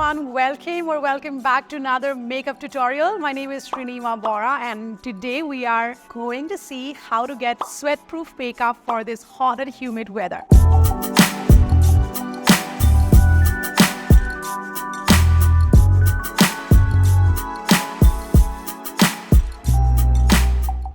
everyone, welcome back to another makeup tutorial. My name is Rinima Borah and today we are going to see how to get sweat-proof makeup for this hot and humid weather.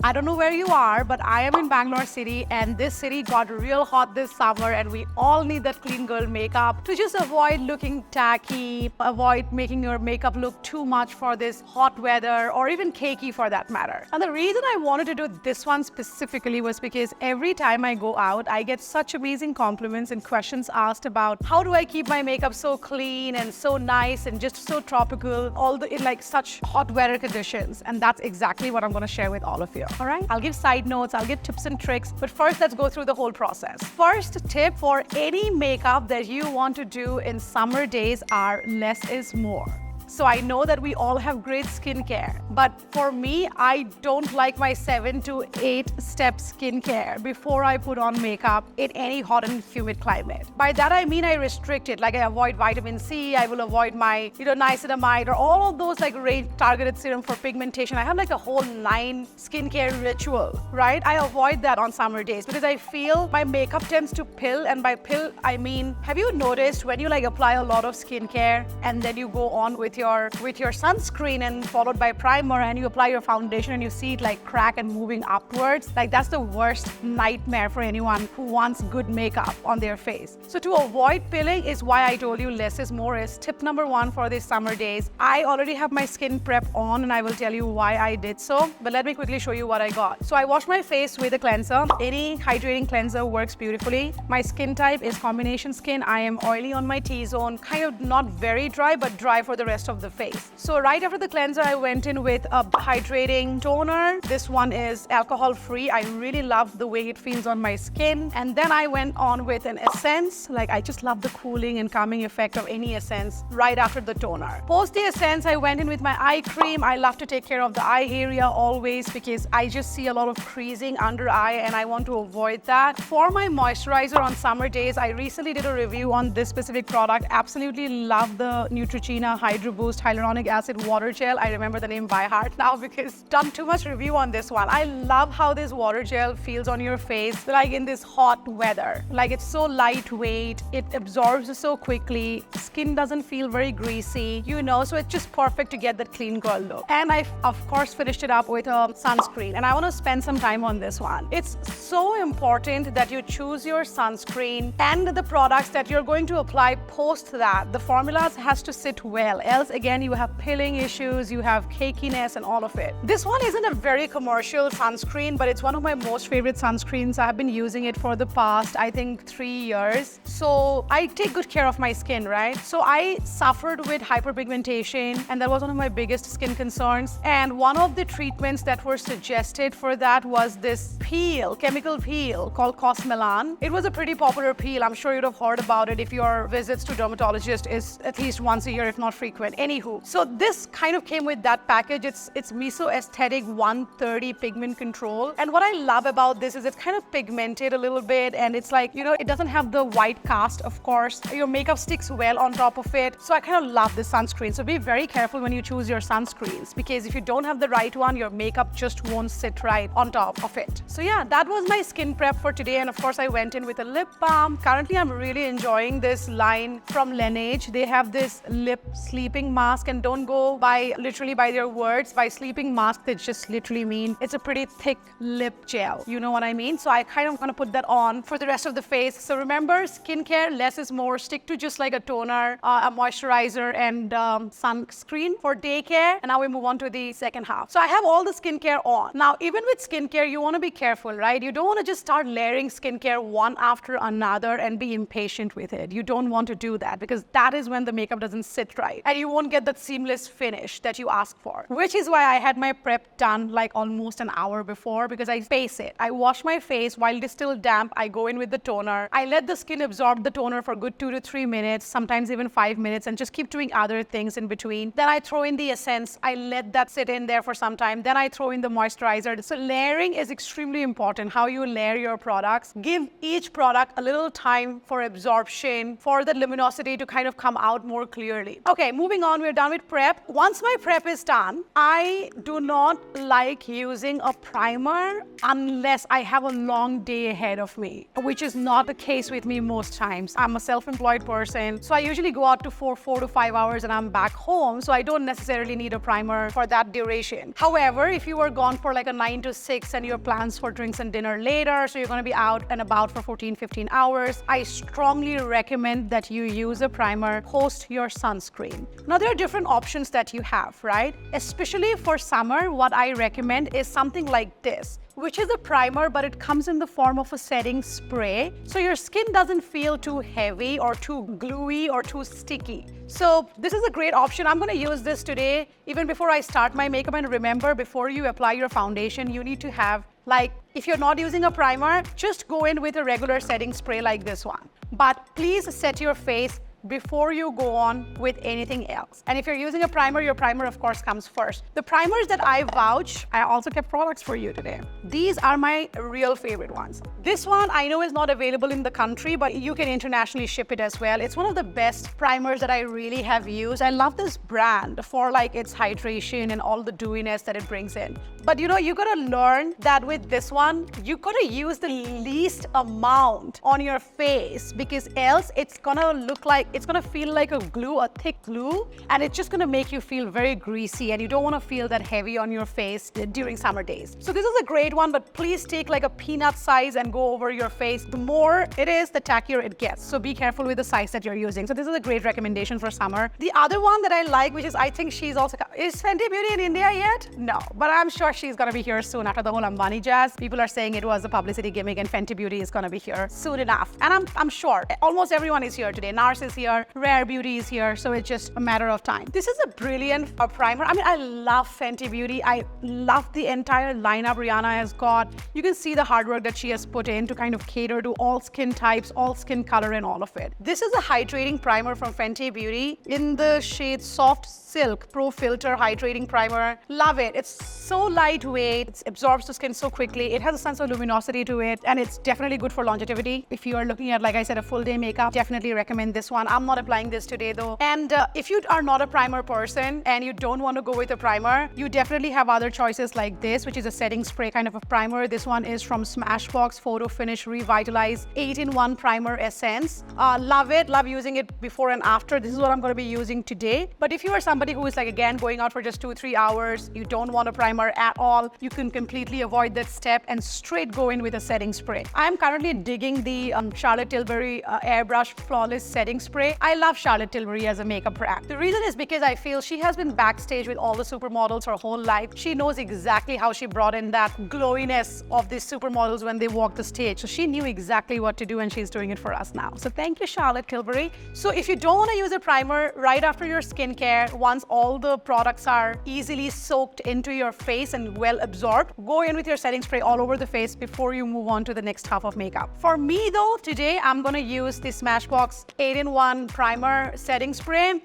I don't know where you are, but I am in Bangalore city and this city got real hot this summer and we all need that clean girl makeup to just avoid looking tacky, avoid making your makeup look too much for this hot weather or even cakey for that matter. And the reason I wanted to do this one specifically was because every time I go out, I get such amazing compliments and questions asked about how do I keep my makeup so clean and so nice and just so tropical, in like such hot weather conditions. And that's exactly what I'm going to share with all of you. All right, I'll give side notes, I'll give tips and tricks, but first let's go through the whole process. First tip for any makeup that you want to do in summer days are less is more. So I know that we all have great skincare, but for me, I don't like my 7 to 8 step skincare before I put on makeup in any hot and humid climate. By that I mean I restrict it, like I avoid vitamin C, I will avoid my niacinamide or all of those like targeted serum for pigmentation. I have like a whole 9 skincare ritual, right? I avoid that on summer days because I feel my makeup tends to pill, and by pill I mean, have you noticed when you like apply a lot of skincare and then you go on with your sunscreen and followed by primer and you apply your foundation and you see it like crack and moving upwards? Like that's the worst nightmare for anyone who wants good makeup on their face. So to avoid pilling is why I told you less is more is tip number 1 for these summer days. I already have my skin prep on and I will tell you why I did so, but let me quickly show you what I got. So I washed my face with a cleanser. Any hydrating cleanser works beautifully. My skin type is combination skin. I am oily on my T-zone, kind of not very dry, but dry for the rest of the face. So right after the cleanser, I went in with a hydrating toner. This one is alcohol free. I really love the way it feels on my skin. And then I went on with an essence. Like I just love the cooling and calming effect of any essence right after the toner. Post the essence, I went in with my eye cream. I love to take care of the eye area always because I just see a lot of creasing under eye and I want to avoid that. For my moisturizer on summer days, I recently did a review on this specific product. Absolutely love the Neutrogena Hydro Boost Hyaluronic Acid Water Gel. I remember the name by heart now because done too much review on this one. I love how this water gel feels on your face like in this hot weather. Like it's so lightweight, it absorbs so quickly, skin doesn't feel very greasy, so it's just perfect to get that clean girl look. And I of course finished it up with a sunscreen and I want to spend some time on this one. It's so important that you choose your sunscreen and the products that you're going to apply post that. The formulas has to sit well, else again you have pilling issues, you have cakiness and all of it. This one isn't a very commercial sunscreen, but it's one of my most favorite sunscreens. I've been using it for the past, I think 3 years. So I take good care of my skin, right? So I suffered with hyperpigmentation and that was one of my biggest skin concerns. And one of the treatments that were suggested for that was this peel, chemical peel called Cosmelan. It was a pretty popular peel. I'm sure you'd have heard about it if your visits to dermatologist is at least once a year, if not frequent. Anywho, so this kind of came with that package. It's Meso Aesthetic 130 pigment control. And what I love about this is it's kind of pigmented a little bit and it's like, it doesn't have the white cast, of course. Your makeup sticks well on top of it. So I kind of love this sunscreen. So be very careful when you choose your sunscreens because if you don't have the right one, your makeup just won't sit right on top of it. So yeah, that was my skin prep for today. And of course I went in with a lip balm. Currently I'm really enjoying this line from Laneige. They have this lip sleeping mask, and don't go by literally by their words. By sleeping mask, they just literally mean it's a pretty thick lip gel. You know what I mean? So I kind of gonna put that on for the rest of the face. So remember, skincare, less is more. Stick to just like a toner, a moisturizer, and sunscreen for day care. And now we move on to the second half. So I have all the skincare on. Now, even with skincare, you want to be careful, right? You don't want to just start layering skincare one after another and be impatient with it. You don't want to do that because that is when the makeup doesn't sit right. And you you won't get that seamless finish that you ask for. Which is why I had my prep done like almost an hour before, because I face it. I wash my face while it is still damp. I go in with the toner. I let the skin absorb the toner for a good 2 to 3 minutes, sometimes even 5 minutes, and just keep doing other things in between. Then I throw in the essence. I let that sit in there for some time. Then I throw in the moisturizer. So layering is extremely important. How you layer your products. Give each product a little time for absorption, for the luminosity to kind of come out more clearly. Okay, moving on, we're done with prep. Once my prep is done, I do not like using a primer unless I have a long day ahead of me, which is not the case with me most times. I'm a self-employed person, so I usually go out to 4 to 5 hours and I'm back home, so I don't necessarily need a primer for that duration. However, if you were gone for like a 9 to 6 and your plans for drinks and dinner later, so you're going to be out and about for 14-15 hours, I strongly recommend that you use a primer post your sunscreen. Now, there are different options that you have, right? Especially for summer, what I recommend is something like this, which is a primer, but it comes in the form of a setting spray. So your skin doesn't feel too heavy or too gluey or too sticky. So this is a great option. I'm gonna use this today, even before I start my makeup. And remember, before you apply your foundation, you need to have, like, if you're not using a primer, just go in with a regular setting spray like this one. But please set your face before you go on with anything else. And if you're using a primer, your primer of course comes first. The primers that I vouch, I also kept products for you today. These are my real favorite ones. This one I know is not available in the country, but you can internationally ship it as well. It's one of the best primers that I really have used. I love this brand for like its hydration and all the dewiness that it brings in. But you know, you gotta learn that with this one, you gotta use the least amount on your face, because else it's gonna look like, it's gonna feel like a glue, a thick glue, and it's just gonna make you feel very greasy, and you don't wanna feel that heavy on your face during summer days. So this is a great one, but please take like a peanut size and go over your face. The more it is, the tackier it gets. So be careful with the size that you're using. So this is a great recommendation for summer. The other one that I like, which is, I think she's also, is Fenty Beauty in India yet? No, but I'm sure she's gonna be here soon after the whole Ambani jazz. People are saying it was a publicity gimmick, and Fenty Beauty is gonna be here soon enough. And I'm sure almost everyone is here today. Nars is here, Rare Beauty is here, so it's just a matter of time. This is a brilliant primer. I mean, I love Fenty Beauty. I love the entire lineup Rihanna has got. You can see the hard work that she has put in to kind of cater to all skin types, all skin color, and all of it. This is a hydrating primer from Fenty Beauty in the shade Soft Silk Pro Filter Hydrating Primer. Love it. It's so lightweight. It absorbs the skin so quickly. It has a sense of luminosity to it, and it's definitely good for longevity. If you are looking at, like I said, a full day makeup, definitely recommend this one. I'm not applying this today though. And if you are not a primer person and you don't want to go with a primer, you definitely have other choices like this, which is a setting spray kind of a primer. This one is from Smashbox Photo Finish Revitalize 8-in-1 Primer Essence. Love it. Love using it before and after. This is what I'm going to be using today. But if you are somebody who is like, again, going out for just 2-3 hours, you don't want a primer at all, you can completely avoid that step and straight go in with a setting spray. I'm currently digging the Charlotte Tilbury Airbrush Flawless Setting Spray. I love Charlotte Tilbury as a makeup brand. The reason is because I feel she has been backstage with all the supermodels her whole life. She knows exactly how she brought in that glowiness of these supermodels when they walk the stage. So she knew exactly what to do, and she's doing it for us now. So thank you, Charlotte Tilbury. So if you don't want to use a primer right after your skincare, once all the products are easily soaked into your face and well absorbed, go in with your setting spray all over the face before you move on to the next half of makeup. For me though, today I'm going to use the Smashbox 8-in-1 Primer Setting Spray.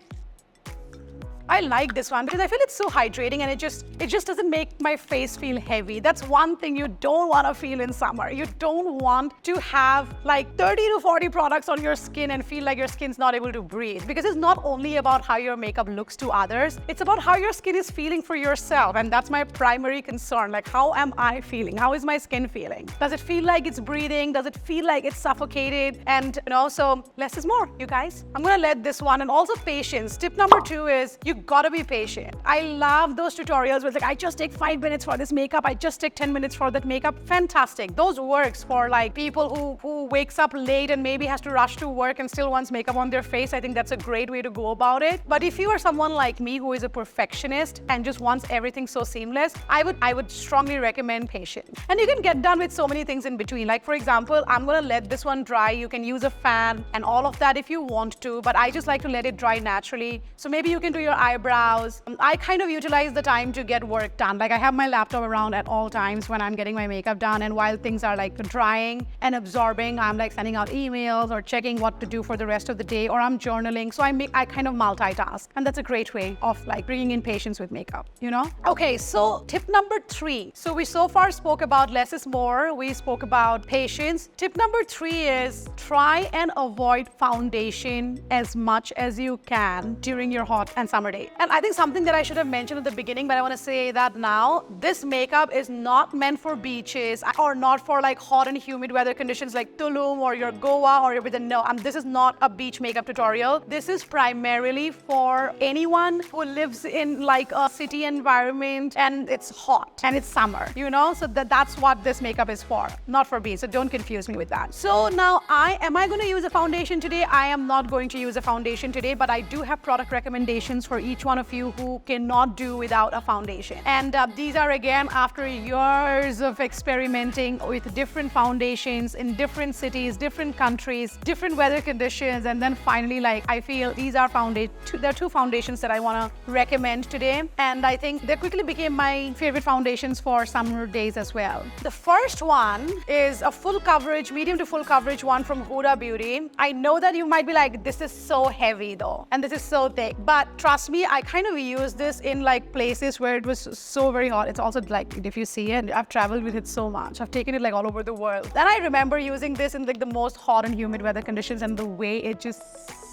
I like this one because I feel it's so hydrating, and it just doesn't make my face feel heavy. That's one thing you don't want to feel in summer. You don't want to have like 30 to 40 products on your skin and feel like your skin's not able to breathe, because it's not only about how your makeup looks to others, it's about how your skin is feeling for yourself. And that's my primary concern. Like, how am I feeling? How is my skin feeling? Does it feel like it's breathing? Does it feel like it's suffocated? And so less is more, you guys. I'm gonna let this one, and also patience. Tip number 2 is you You gotta be patient. I love those tutorials where it's like, I just take 5 minutes for this makeup, I just take 10 minutes for that makeup. Fantastic. Those works for like people who wakes up late and maybe has to rush to work and still wants makeup on their face. I think that's a great way to go about it. But if you are someone like me who is a perfectionist and just wants everything so seamless, I would strongly recommend patience. And you can get done with so many things in between. Like for example, I'm gonna let this one dry. You can use a fan and all of that if you want to, but I just like to let it dry naturally. So maybe you can do your eyebrows. I kind of utilize the time to get work done. Like I have my laptop around at all times when I'm getting my makeup done, and while things are like drying and absorbing, I'm like sending out emails or checking what to do for the rest of the day, or I'm journaling. So I kind of multitask, and that's a great way of like bringing in patience with makeup, you know? Okay, so tip number 3. So we so far spoke about less is more. We spoke about patience. Tip number 3 is try and avoid foundation as much as you can during your hot and summer day. And I think something that I should have mentioned at the beginning, but I want to say that now, this makeup is not meant for beaches or not for like hot and humid weather conditions like Tulum or your Goa or with this is not a beach makeup tutorial. This is primarily for anyone who lives in like a city environment and it's hot and it's summer, you know? So that's what this makeup is for, not for beach. So don't confuse me with that. So now am I going to use a foundation today? I am not going to use a foundation today, but I do have product recommendations for each one of you who cannot do without a foundation. And these are again after years of experimenting with different foundations in different cities, different countries, different weather conditions, and then finally, like, I feel these are there are 2 foundations that I want to recommend today, and I think they quickly became my favorite foundations for summer days as well. The first one is a full coverage, medium to full coverage one from Huda Beauty. I know that you might be like, this is so heavy though, and this is so thick, but trust me, I kind of used this in like places where it was so very hot. It's also like, if you see it, I've traveled with it so much. I've taken it like all over the world. Then I remember using this in like the most hot and humid weather conditions, and the way it just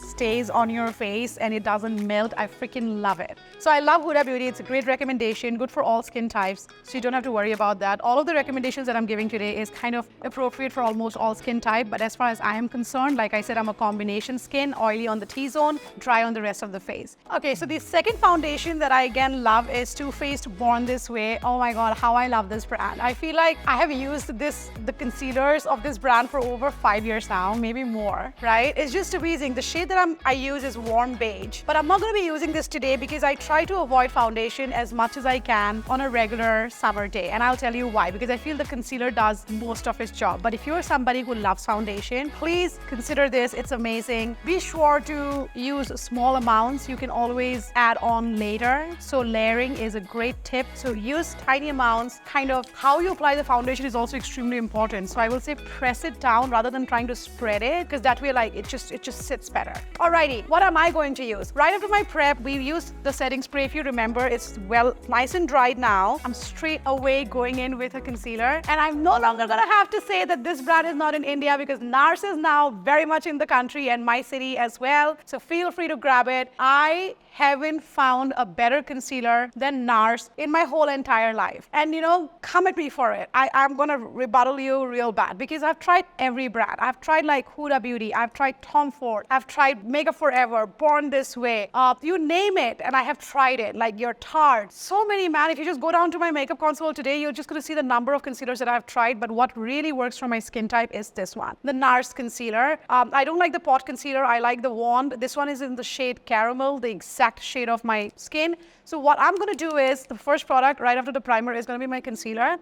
stays on your face and it doesn't melt. I freaking love it. So I love Huda Beauty. It's a great recommendation, good for all skin types, so you don't have to worry about that. All of the recommendations that I'm giving today is kind of appropriate for almost all skin type, but as far as I am concerned, like I said, I'm a combination skin, oily on the T-zone, dry on the rest of the face. Okay, so the second foundation that I again love is Too Faced Born This Way. Oh my god, how I love this brand. I feel like I have used the concealers of this brand for over 5 years now, maybe more, right? It's just amazing. The shade that I use is warm beige, but I'm not going to be using this today because I try to avoid foundation as much as I can on a regular summer day, and I'll tell you why. Because I feel the concealer does most of its job, but if you're somebody who loves foundation, please consider this. It's amazing. Be sure to use small amounts. You can always add on later, so layering is a great tip. So use tiny amounts. Kind of how you apply the foundation is also extremely important, so I will say press it down rather than trying to spread it, because that way like it just sits better. Alrighty, what am I going to use? Right after my prep, we used the setting spray. If you remember, it's well nice and dried now. I'm straight away going in with a concealer, and I'm no longer gonna have to say that this brand is not in India, because NARS is now very much in the country and my city as well. So feel free to grab it. I haven't found a better concealer than NARS in my whole entire life. And you know, come at me for it. I'm gonna rebuttal you real bad, because I've tried every brand. I've tried like Huda Beauty, I've tried Tom Ford, I've tried Makeup Forever, Born This Way, you name it, and I have tried it, like your Tarte. So many, man. If you just go down to my makeup console today, you're just gonna see the number of concealers that I've tried, but what really works for my skin type is this one, the NARS concealer. I don't like the pot concealer, I like the wand. This one is in the shade Caramel, the exact shade of my skin. So what I'm gonna do is, the first product right after the primer is gonna be my concealer.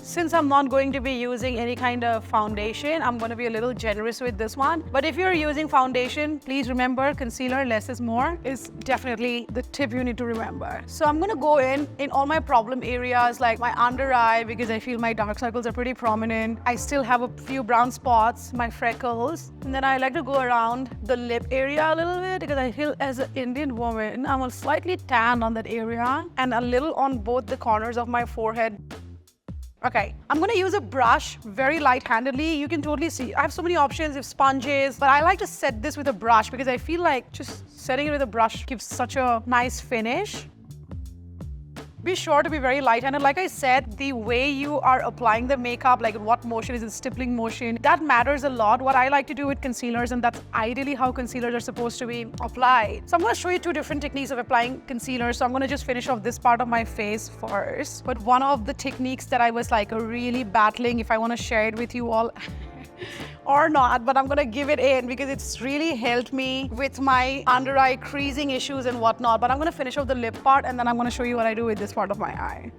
Since I'm not going to be using any kind of foundation, I'm going to be a little generous with this one. But if you're using foundation, please remember concealer, less is more, is definitely the tip you need to remember. So I'm going to go in all my problem areas, like my under eye, because I feel my dark circles are pretty prominent. I still have a few brown spots, my freckles. And then I like to go around the lip area a little bit, because I feel as an Indian woman, I'm a slightly tan on that area and a little on both the corners of my forehead. Okay, I'm gonna use a brush very light-handedly. You can totally see, I have so many options of sponges, but I like to set this with a brush because I feel like just setting it with a brush gives such a nice finish. Be sure to be very light-handed. Like I said, the way you are applying the makeup, like what motion is it, stippling motion, that matters a lot. What I like to do with concealers, and that's ideally how concealers are supposed to be applied. So I'm going to show you two different techniques of applying concealer. So I'm going to just finish off this part of my face first. But one of the techniques that I was like really battling, if I want to share it with you all, or not, but I'm gonna give it in because it's really helped me with my under eye creasing issues and whatnot. But I'm gonna finish off the lip part and then I'm gonna show you what I do with this part of my eye.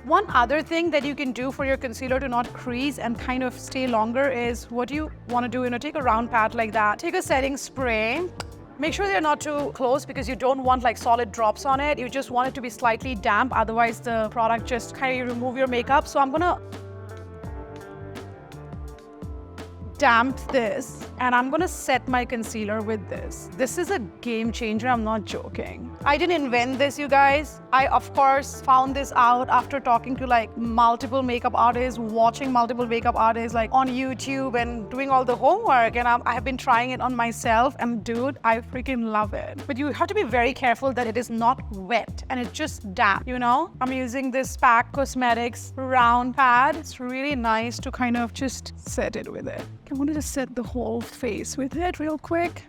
One other thing that you can do for your concealer to not crease and kind of stay longer is what you want to do, take a round pat like that, take a setting spray. Make sure they're not too close because you don't want like solid drops on it. You just want it to be slightly damp, otherwise the product just kind of remove your makeup. So I'm gonna damp this and I'm gonna set my concealer with this. This is a game changer, I'm not joking. I didn't invent this, you guys. I, of course, found this out after talking to like multiple makeup artists, watching multiple makeup artists like on YouTube and doing all the homework. And I have been trying it on myself and dude, I freaking love it. But you have to be very careful that it is not wet and it's just damp, I'm using this PAC Cosmetics round pad. It's really nice to kind of just set it with it. I want to just set the whole face with it real quick.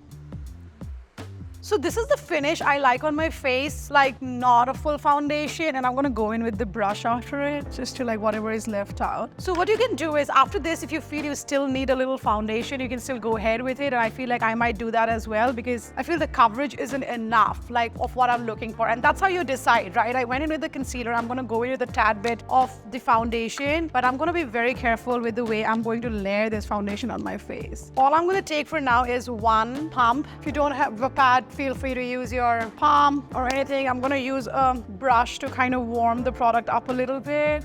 So this is the finish I like on my face, like not a full foundation, and I'm gonna go in with the brush after it, just to like whatever is left out. So what you can do is after this, if you feel you still need a little foundation, you can still go ahead with it, and I feel like I might do that as well because I feel the coverage isn't enough like of what I'm looking for, and that's how you decide, right? I went in with the concealer, I'm gonna go in with a tad bit of the foundation, but I'm gonna be very careful with the way I'm going to layer this foundation on my face. All I'm gonna take for now is one pump. If you don't have a pad, feel free to use your palm or anything. I'm gonna use a brush to kind of warm the product up a little bit.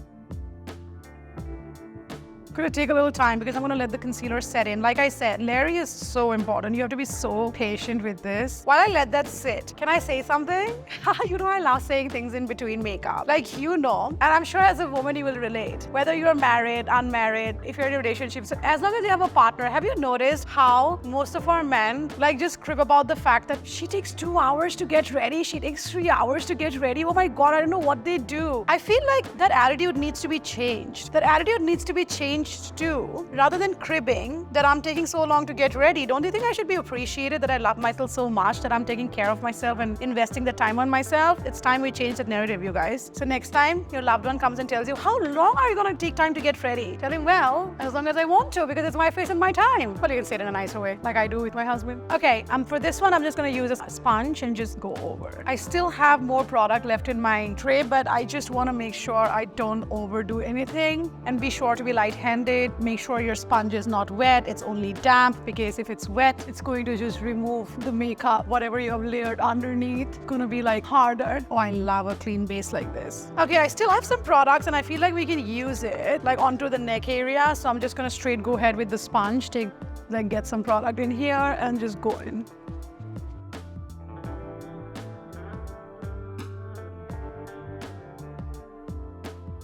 Gonna take a little time because I'm gonna let the concealer set in. Like I said, layering is so important. You have to be so patient with this. While I let that sit, can I say something? I love saying things in between makeup. Like and I'm sure as a woman you will relate. Whether you're married, unmarried, if you're in a relationship, so as long as you have a partner, have you noticed how most of our men like just crib about the fact that she takes 2 hours to get ready, she takes 3 hours to get ready. Oh my God, I don't know what they do. I feel like that attitude needs to be changed. That attitude needs to be changed too. Rather than cribbing that I'm taking so long to get ready, don't you think I should be appreciated that I love myself so much that I'm taking care of myself and investing the time on myself? It's time we change that narrative, you guys. So next time your loved one comes and tells you, how long are you going to take time to get ready? Tell him, well, as long as I want to because it's my face and my time. But you can say it in a nicer way, like I do with my husband. Okay, for this one, I'm just going to use a sponge and just go over. I still have more product left in my tray, but I just want to make sure I don't overdo anything and be sure to be light-handed. Make sure your sponge is not wet, it's only damp because if it's wet, it's going to just remove the makeup, whatever you have layered underneath. It's gonna be like harder. Oh, I love a clean base like this. Okay, I still have some products and I feel like we can use it like onto the neck area. So I'm just gonna straight go ahead with the sponge, get some product in here and just go in.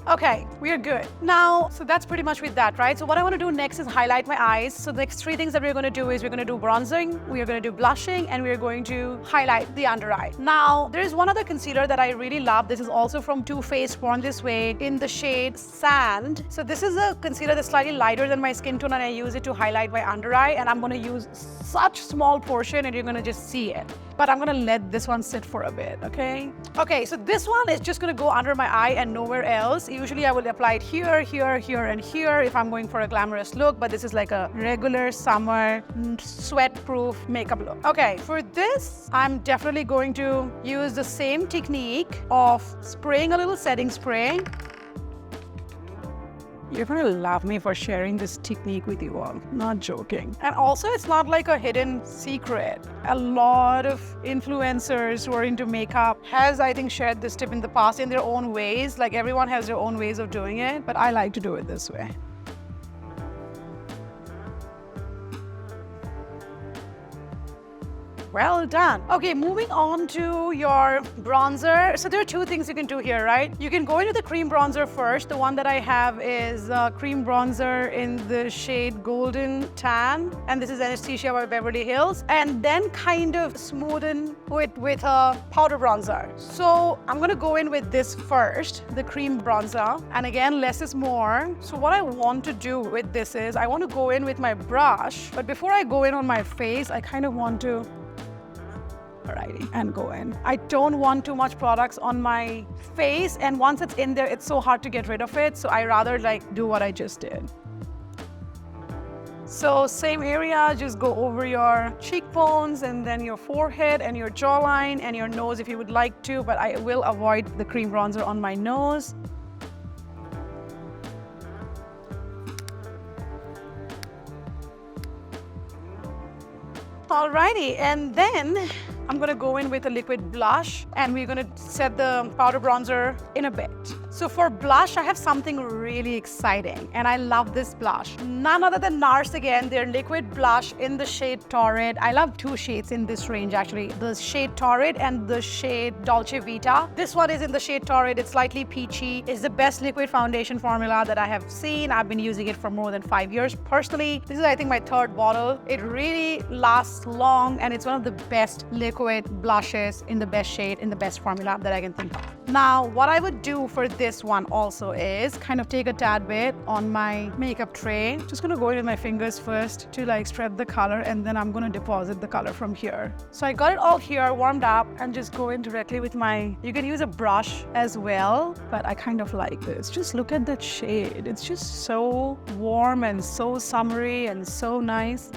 Okay, we are good. Now, so that's pretty much with that, right? So what I want to do next is highlight my eyes. So the next 3 things that we're going to do is we're going to do bronzing, we are going to do blushing, and we're going to highlight the under eye. Now, there is one other concealer that I really love. This is also from Too Faced, Born This Way, in the shade Sand. So this is a concealer that's slightly lighter than my skin tone, and I use it to highlight my under eye. And I'm going to use such small portion, and you're going to just see it. But I'm going to let this one sit for a bit, okay? Okay, so this one is just going to go under my eye and nowhere else. Usually I will apply it here, here, here, and here if I'm going for a glamorous look, but this is like a regular summer sweat-proof makeup look. Okay, for this, I'm definitely going to use the same technique of spraying a little setting spray. You're gonna love me for sharing this technique with you all, not joking. And also, it's not like a hidden secret. A lot of influencers who are into makeup has, I think, shared this tip in the past in their own ways. Like everyone has their own ways of doing it, but I like to do it this way. Well done. Okay, moving on to your bronzer. So there are two things you can do here, right? You can go into the cream bronzer first. The one that I have is cream bronzer in the shade Golden Tan. And this is Anesthesia by Beverly Hills. And then kind of smoothen it with a powder bronzer. So I'm gonna go in with this first, the cream bronzer. And again, less is more. So what I want to do with this is I want to go in with my brush. But before I go in on my face, I kind of want to alrighty, and go in. I don't want too much products on my face, and once it's in there, it's so hard to get rid of it, so I rather like do what I just did. So same area, just go over your cheekbones and then your forehead and your jawline and your nose if you would like to, but I will avoid the cream bronzer on my nose. Alrighty, and then I'm gonna go in with a liquid blush and we're gonna set the powder bronzer in a bit. So for blush, I have something really exciting and I love this blush. None other than NARS again, their liquid blush in the shade Torrid. I love two shades in this range actually, the shade Torrid and the shade Dolce Vita. This one is in the shade Torrid, it's slightly peachy. It's the best liquid foundation formula that I have seen. I've been using it for more than 5 years personally. This is I think my third bottle. It really lasts long and it's one of the best liquid blushes in the best shade, in the best formula that I can think of. Now, what I would do for this one also is kind of take a tad bit on my makeup tray. Just gonna go in with my fingers first to like spread the color and then I'm gonna deposit the color from here. So I got it all here warmed up and just go in directly with my, you can use a brush as well, but I kind of like this. Just look at that shade. It's just so warm and so summery and so nice.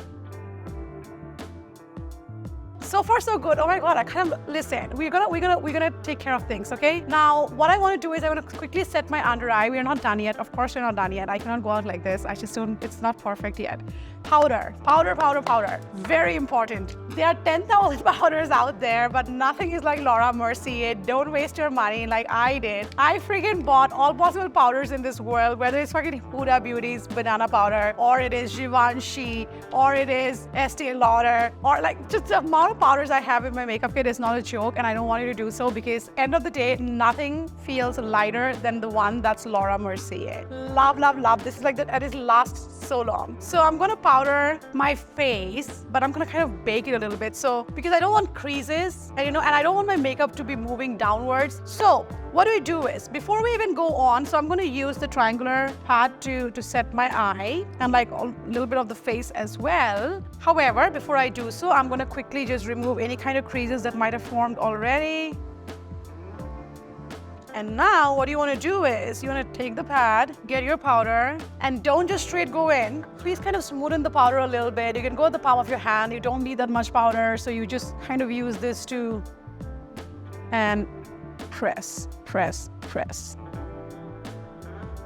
So far so good. Oh my god, I kind of listen. We're gonna take care of things, okay? Now, what I want to do is I want to quickly set my under eye. We're not done yet. Of course, we're not done yet. I cannot go out like this. I just don't. It's not perfect yet. Powder, powder, powder, powder. Very important. There are 10,000 powders out there, but nothing is like Laura Mercier. Don't waste your money like I did. I freaking bought all possible powders in this world, whether it's fucking Huda Beauty's banana powder, or it is Givenchy, or it is Estee Lauder, or like just the amount of powders I have in my makeup kit is not a joke, and I don't want you to do so because end of the day, nothing feels lighter than the one that's Laura Mercier. Love, love, love. This is like that. It lasts so long. So I'm gonna powder my face, but I'm gonna kind of bake it a little bit. So because I don't want creases, and and I don't want my makeup to be moving downwards. So what do we do is, before we even go on, so I'm gonna use the triangular pad to set my eye and like a little bit of the face as well. However, before I do so, I'm gonna quickly just remove any kind of creases that might have formed already. And now what you want to do is you want to take the pad, get your powder, and don't just straight go in. Please kind of smoothen the powder a little bit. You can go at the palm of your hand. You don't need that much powder, so you just kind of use this to and press, press, press.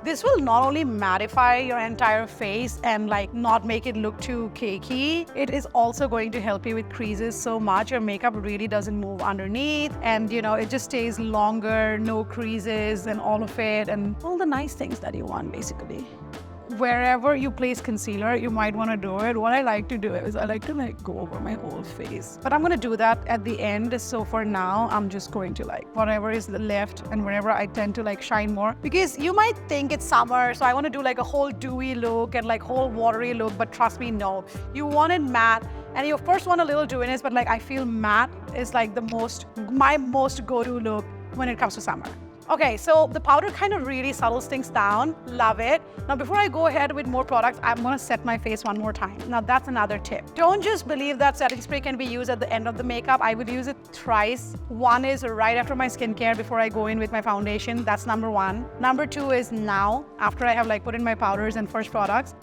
This will not only mattify your entire face and like not make it look too cakey, it is also going to help you with creases so much. Your makeup really doesn't move underneath and it just stays longer, no creases and all of it and all the nice things that you want basically. Wherever you place concealer, you might want to do it. What I like to do is I like to like go over my whole face. But I'm going to do that at the end. So for now, I'm just going to like whatever is left and wherever I tend to like shine more. Because you might think it's summer, so I want to do like a whole dewy look and like whole watery look. But trust me, no. You want it matte. And you first want a little dewiness, but like I feel matte is like my most go-to look when it comes to summer. Okay, so the powder kind of really settles things down. Love it. Now, before I go ahead with more products, I'm gonna set my face one more time. Now, that's another tip. Don't just believe that setting spray can be used at the end of the makeup. I would use it thrice. One is right after my skincare before I go in with my foundation. That's number one. Number two is now, after I have like put in my powders and first products.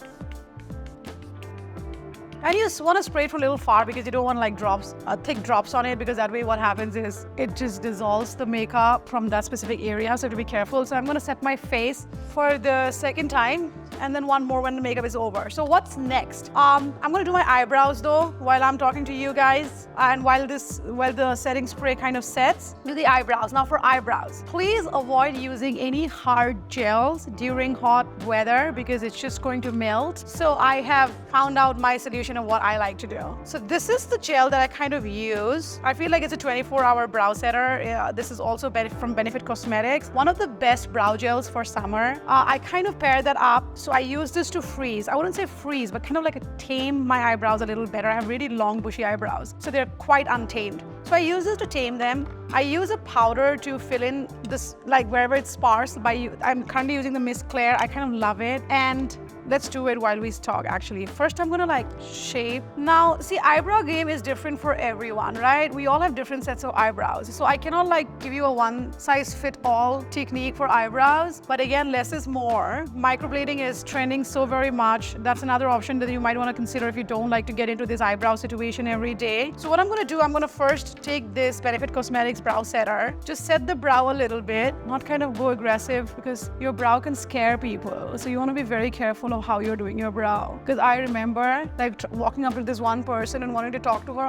And you just want to spray it from a little far because you don't want like drops, thick drops on it, because that way what happens is it just dissolves the makeup from that specific area. So to be careful. So I'm going to set my face for the second time and then one more when the makeup is over. So what's next? I'm gonna do my eyebrows though while I'm talking to you guys, and while the setting spray kind of sets, do the eyebrows. Now for eyebrows, please avoid using any hard gels during hot weather because it's just going to melt. So I have found out my solution of what I like to do. So this is the gel that I kind of use. I feel like it's a 24-hour brow setter. This is also from Benefit Cosmetics. One of the best brow gels for summer. I kind of pair that up. So I use this to freeze. I wouldn't say freeze, but kind of like tame my eyebrows a little better. I have really long, bushy eyebrows, so they're quite untamed. So I use this to tame them. I use a powder to fill in this, like wherever it's sparse. I'm currently using the Miss Claire. I kind of love it. And let's do it while we talk, actually. First, I'm gonna like shape. Now, see, eyebrow game is different for everyone, right? We all have different sets of eyebrows. So I cannot like give you a one-size-fit-all technique for eyebrows. But again, less is more. Microblading is trending so very much. That's another option that you might wanna consider if you don't like to get into this eyebrow situation every day. So what I'm gonna do, I'm gonna first take this Benefit Cosmetics brow setter, just set the brow a little bit, not kind of go aggressive because your brow can scare people. So you wanna be very careful of how you're doing your brow. Because I remember like walking up to this one person and wanting to talk to her,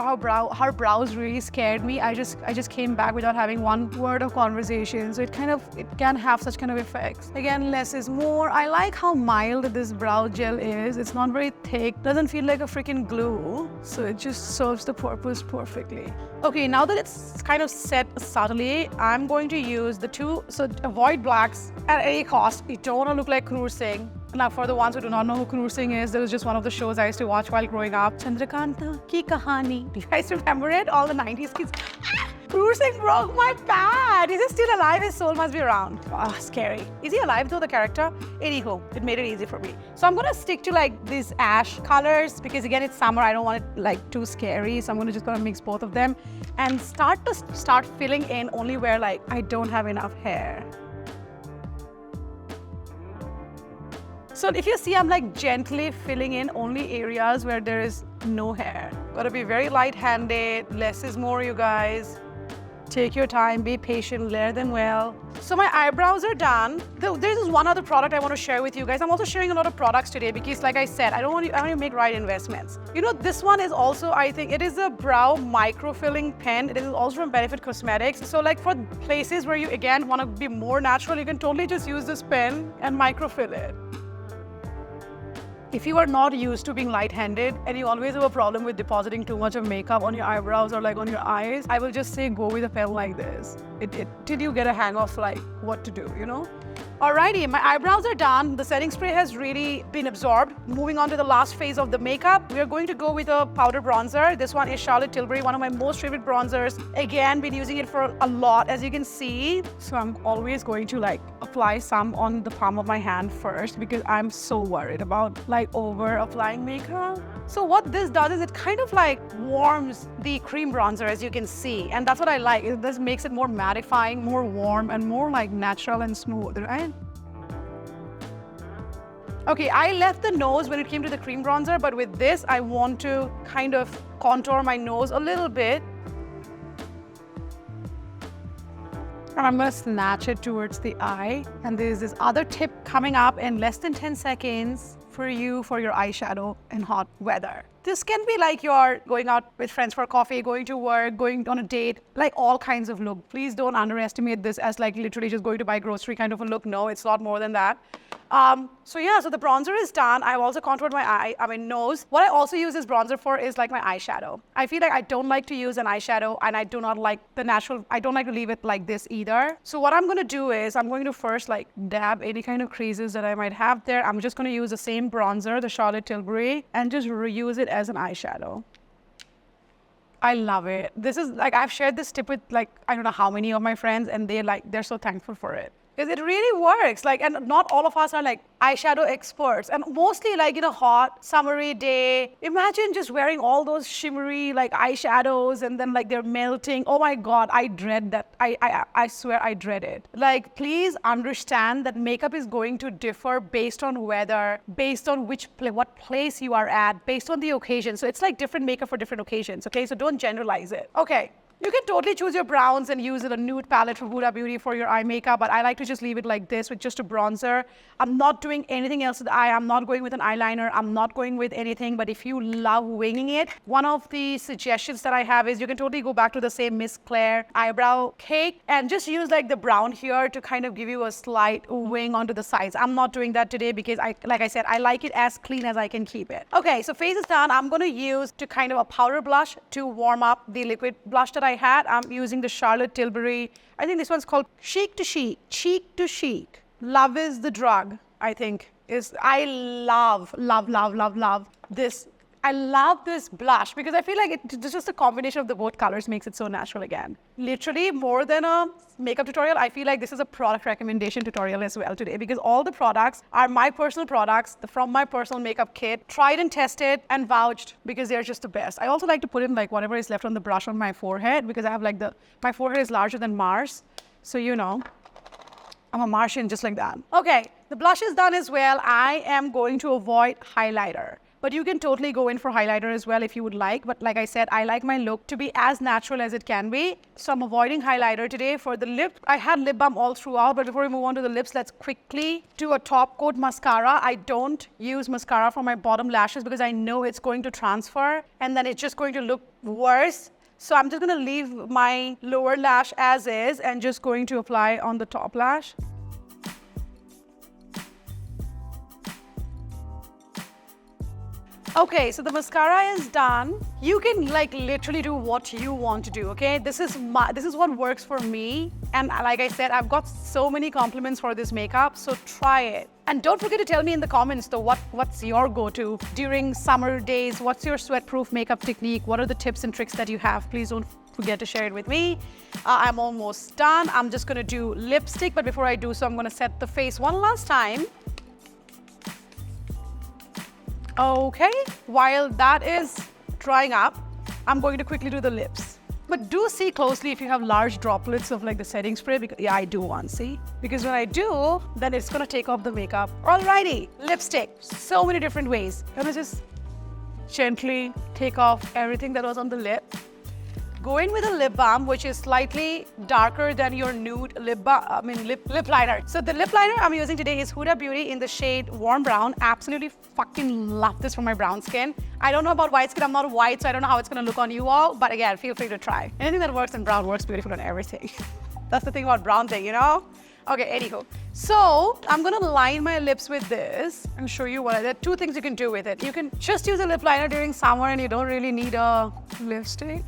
her brows really scared me. I just came back without having one word of conversation. So it can have such kind of effects. Again, less is more. I like how mild this brow gel is. It's not very thick, doesn't feel like a freaking glue. So it just serves the purpose perfectly. Okay, now that it's kind of set subtly, I'm going to use the two, so avoid blacks at any cost. You don't want to look like Kruur Singh. Now, for the ones who do not know who Kruur Singh is, there was just one of the shows I used to watch while growing up. Chandrakanta Ki Kahani. Do you guys remember it? All the 90s kids. Kruur Singh broke my pad. Is he still alive? His soul must be around. Ah, scary. Is he alive though, the character? Anywho, it made it easy for me. So I'm gonna stick to like these ash colors because again, it's summer. I don't want it like too scary. So I'm gonna mix both of them and start filling in only where like I don't have enough hair. So if you see, I'm like gently filling in only areas where there is no hair. Gotta be very light-handed. Less is more, you guys. Take your time, be patient, layer them well. So my eyebrows are done. There's one other product I want to share with you guys. I'm also sharing a lot of products today because like I said, I want to make right investments. You know, this one is also, I think, it is a brow micro-filling pen. It is also from Benefit Cosmetics. So like for places where you, again, want to be more natural, you can totally just use this pen and micro-fill it. If you are not used to being light-handed and you always have a problem with depositing too much of makeup on your eyebrows or like on your eyes, I will just say go with a pen like this. Till you get a hang of like what to do, you know? Alrighty, my eyebrows are done. The setting spray has really been absorbed. Moving on to the last phase of the makeup, we are going to go with a powder bronzer. This one is Charlotte Tilbury, one of my most favorite bronzers. Again, been using it for a lot, as you can see. So I'm always going to like apply some on the palm of my hand first because I'm so worried about like over applying makeup. So what this does is it kind of like warms the cream bronzer, as you can see. And that's what I like. This makes it more mattifying, more warm, and more like natural and smooth, right? Okay, I left the nose when it came to the cream bronzer, but with this, I want to kind of contour my nose a little bit. And I'm gonna snatch it towards the eye. And there's this other tip coming up in less than 10 seconds for your eyeshadow in hot weather. This can be like you're going out with friends for coffee, going to work, going on a date, like all kinds of look. Please don't underestimate this as like literally just going to buy grocery kind of a look. No, it's a lot more than that. So the bronzer is done. I've also contoured my nose. What I also use this bronzer for is like my eyeshadow. I feel like I don't like to use an eyeshadow and I do not like the natural, I don't like to leave it like this either. So what I'm gonna do is I'm going to first like dab any kind of creases that I might have there. I'm just gonna use the same bronzer, the Charlotte Tilbury, and just reuse it as an eyeshadow. I love it. This is like, I've shared this tip with like, I don't know how many of my friends and they're so thankful for it. Because it really works, like, and not all of us are like eyeshadow experts. And mostly like in a hot, summery day, imagine just wearing all those shimmery like eyeshadows and then like they're melting. Oh my God, I dread that. I swear I dread it. Like, please understand that makeup is going to differ based on weather, based on what place you are at, based on the occasion. So it's like different makeup for different occasions, okay? So don't generalize it. Okay. You can totally choose your browns and use a nude palette from Huda Beauty for your eye makeup, but I like to just leave it like this with just a bronzer. I'm not doing anything else to the eye. I'm not going with an eyeliner. I'm not going with anything, but if you love winging it, one of the suggestions that I have is you can totally go back to the same Miss Claire eyebrow cake and just use like the brown here to kind of give you a slight wing onto the sides. I'm not doing that today because like I said, I like it as clean as I can keep it. Okay, so face is done. I'm going to use to kind of a powder blush to warm up the liquid blush that I had. I'm using the Charlotte Tilbury. I think this one's called Chic to Chic. Cheek to Chic. Love is the drug, I think. I love this. I love this blush because I feel like it's just a combination of the both colors makes it so natural again. Literally more than a makeup tutorial, I feel like this is a product recommendation tutorial as well today because all the products are my personal products from my personal makeup kit, tried and tested and vouched because they're just the best. I also like to put in like whatever is left on the brush on my forehead because I have like my forehead is larger than Mars. So you know, I'm a Martian just like that. Okay, the blush is done as well. I am going to avoid highlighter. But you can totally go in for highlighter as well if you would like. But like I said, I like my look to be as natural as it can be. So I'm avoiding highlighter today. For the lip, I had lip balm all throughout. But before we move on to the lips, let's quickly do a top coat mascara. I don't use mascara for my bottom lashes because I know it's going to transfer and then it's just going to look worse. So I'm just going to leave my lower lash as is and just going to apply on the top lash. Okay, so the mascara is done. You can like literally do what you want to do, okay? This is what works for me. And like I said, I've got so many compliments for this makeup, so try it. And don't forget to tell me in the comments though, what's your go-to during summer days? What's your sweat-proof makeup technique? What are the tips and tricks that you have? Please don't forget to share it with me. I'm almost done. I'm just gonna do lipstick, but before I do so, I'm gonna set the face one last time. Okay, while that is drying up, I'm going to quickly do the lips. But do see closely if you have large droplets of like the setting spray, because yeah, I do one, see? Because when I do, then it's gonna take off the makeup. Alrighty, lipstick, so many different ways. I'm gonna just gently take off everything that was on the lip. Go in with a lip balm, which is slightly darker than your nude lip liner. So the lip liner I'm using today is Huda Beauty in the shade Warm Brown. Absolutely fucking love this for my brown skin. I don't know about white skin. I'm not white, so I don't know how it's gonna look on you all. But again, feel free to try. Anything that works in brown works beautiful on everything. That's the thing about brown thing, you know? Okay, anywho. So I'm gonna line my lips with this and show you there are two things you can do with it. You can just use a lip liner during summer and you don't really need a lipstick.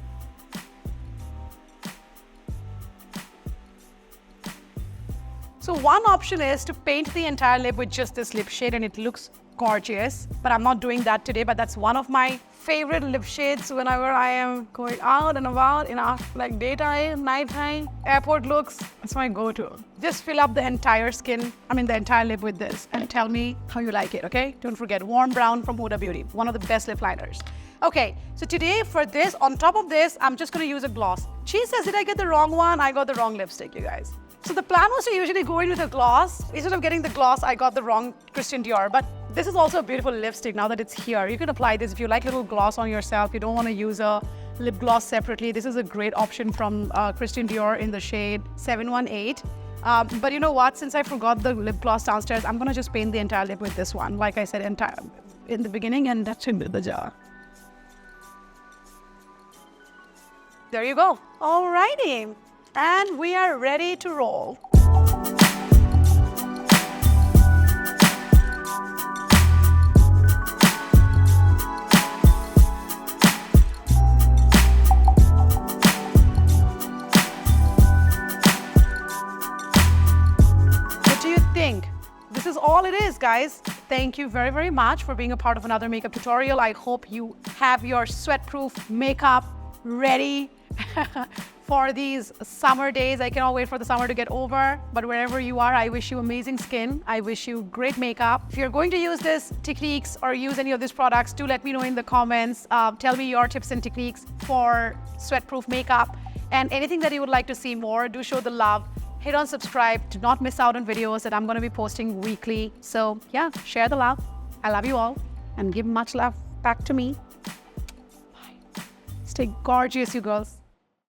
So one option is to paint the entire lip with just this lip shade and it looks gorgeous, but I'm not doing that today, but that's one of my favorite lip shades whenever I am going out and about in like daytime, nighttime, airport looks. That's my go-to. Just fill up the entire the entire lip with this and tell me how you like it, okay? Don't forget Warm Brown from Huda Beauty, one of the best lip liners. Okay, so today for this, on top of this, I'm just gonna use a gloss. She says, did I get the wrong one? I got the wrong lipstick, you guys. So the plan was to usually go in with a gloss. Instead of getting the gloss, I got the wrong Christian Dior. But this is also a beautiful lipstick now that it's here. You can apply this if you like little gloss on yourself. You don't want to use a lip gloss separately. This is a great option from Christian Dior in the shade 718. But you know what? Since I forgot the lip gloss downstairs, I'm going to just paint the entire lip with this one. Like I said in the beginning, and that's in the jar. There you go. Alrighty. And we are ready to roll. What do you think? This is all it is, guys. Thank you very, very much for being a part of another makeup tutorial. I hope you have your sweat-proof makeup ready for these summer days. I cannot wait for the summer to get over. But wherever you are, I wish you amazing skin. I wish you great makeup. If you're going to use these techniques or use any of these products, do let me know in the comments. Tell me your tips and techniques for sweat-proof makeup. And anything that you would like to see more, do show the love. Hit on subscribe to not miss out on videos that I'm going to be posting weekly. So yeah, share the love. I love you all and give much love back to me. Bye. Stay gorgeous, you girls.